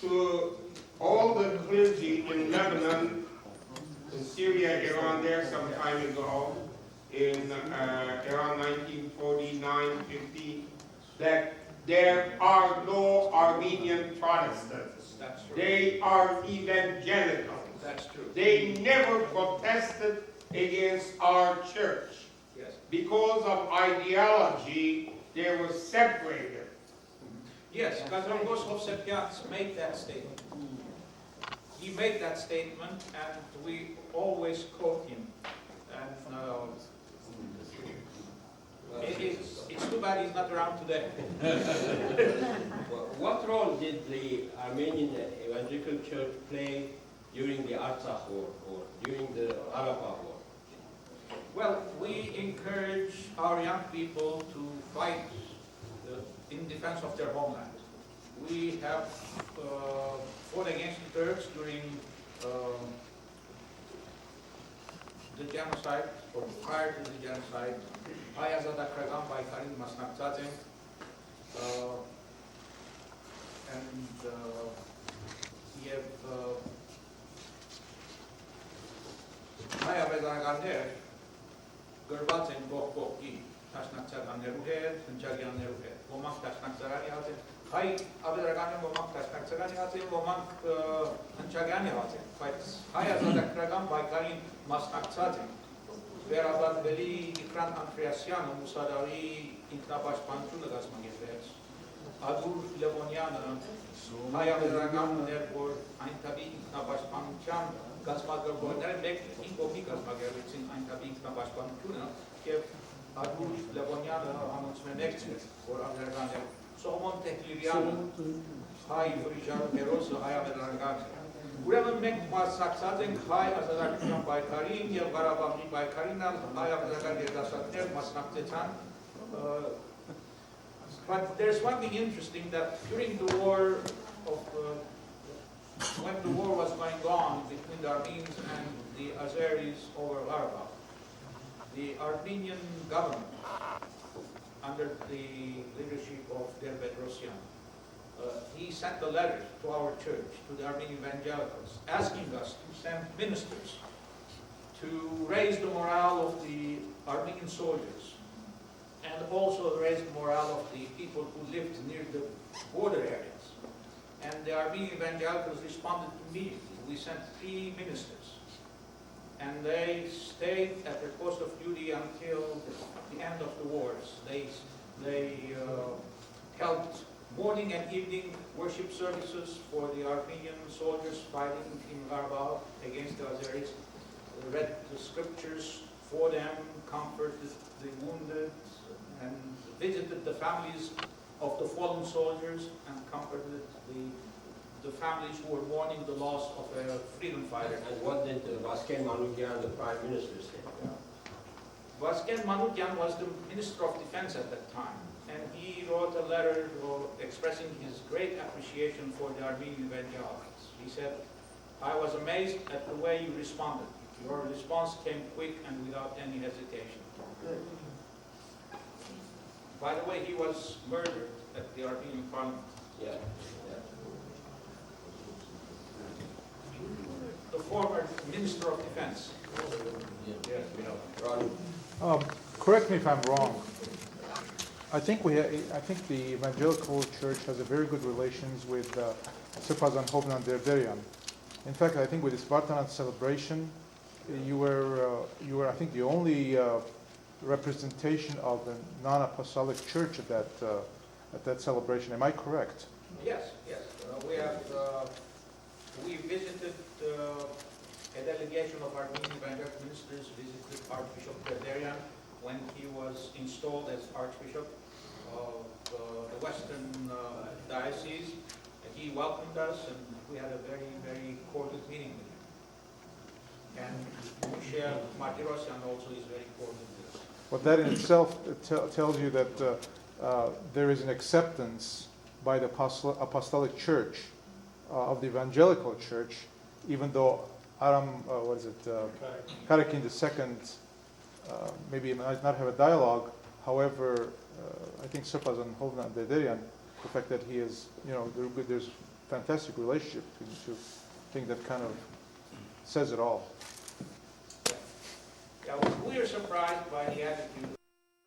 to all the clergy in Lebanon, in Syria, Iran, there some time ago, in around 1949-50, that there are no Armenian Protestants. That's true. They are evangelical. That's true. They never protested against our church. Yes. Because of ideology, they were separated. Yes, Kazarangos Hovsepian made that statement. He made that statement, and we always quote him. And it's too bad he's not around today. What role did the Armenian Evangelical Church play during the Artsakh War or during the Arafah War? Well, we encourage our young people to fight in defense of their homeland. We have fought against the Turks during the genocide, or prior to the genocide. Հայազատակրական պայքարին մասնակցած ենք, եւ հայ ավետարաններ գրված են կողքի տաշնակցականներու հետ, հնչագյաններու հետ, ոմանք տաշնակցարանի հաց են, հայ ավետարանները ոմանք տաշնակցարանի հաց են, ոմանք հնչագյանի հաց են, բայց հայ ազատագրական պայքարին մասնակցած են, վերաբացվելի Իքրան Անտրեասյանը Մուսադարի ինքնապաշտպանությունը կազմակերպեց, Ադուր Լևոնյանը հայ ավետարաններ, որ այնտեղի ինքնապաշտպանության կազմակերպողները մեկ կողմի կազմակերպեցին այնտեղի ինքնապաշտպանությունը եւ Ադուր Լևոնյանը անոնցմենեկցը, որ ավետարաններ Սողոմոն Տեխլիրյանը հայ վրիժարու հերոսը հայ ավետարանական Ուրեմն մենք մասնակցած ենք հայ ազատագրության պայքարին եւ Ղարաբաղի պայքարին հայ ավետարանական երիտասարդներ մասնակցեցան. But there's one thing interesting that during the war when the war was going on between the Armenians and the Azeris over Karabakh, the Armenian government, under the leadership of Rev.George, he sent a letter to our church, to the Armenian Evangelicals, asking us to send ministers to raise the morale of the Armenian soldiers and also raise the morale of the people who lived near the border areas. And the Armenian Evangelicals responded immediately. We sent 3 ministers, and they stayed at their post of duty until the end of the wars. They held morning and evening worship services for the Armenian soldiers fighting in Karabakh against the Azeris. They read the scriptures for them, comforted the wounded, and visited the families of the fallen soldiers and comforted the families who were mourning the loss of a freedom fighter. And what did Vasken Manukyan, the Prime Minister, say? Vasken Manukyan was the Minister of Defense at that time, and he wrote a letter expressing his great appreciation for the Armenian Evangelicals. He said, "I was amazed at the way you responded. Your response came quick and without any hesitation." By the way, he was murdered at the Armenian Parliament. Yeah. The former Minister of Defense. Yes, we know. Correct me if I'm wrong. I think the Evangelical Church has a very good relations with Sırpazan Hovnan Derderian. In fact, I think with the Spartanat celebration, you were I think the only representation of the non-apostolic church at that celebration. Am I correct? Yes. We visited a delegation of Armenian Evangelical ministers visited Archbishop Terian when he was installed as Archbishop of the Western Diocese. He welcomed us, and we had a very, very cordial meeting with him. And Michel Martirosyan also is very cordial with us. Well, that in itself tells you that there is an acceptance by the apostolic church of the Evangelical Church, even though Karakin II maybe might not have a dialogue. However, I think Sırpazan Hovnan Derderian, the fact that he is, there's fantastic relationship between the two. I think that kind of says it all. Yeah, we are surprised by the attitude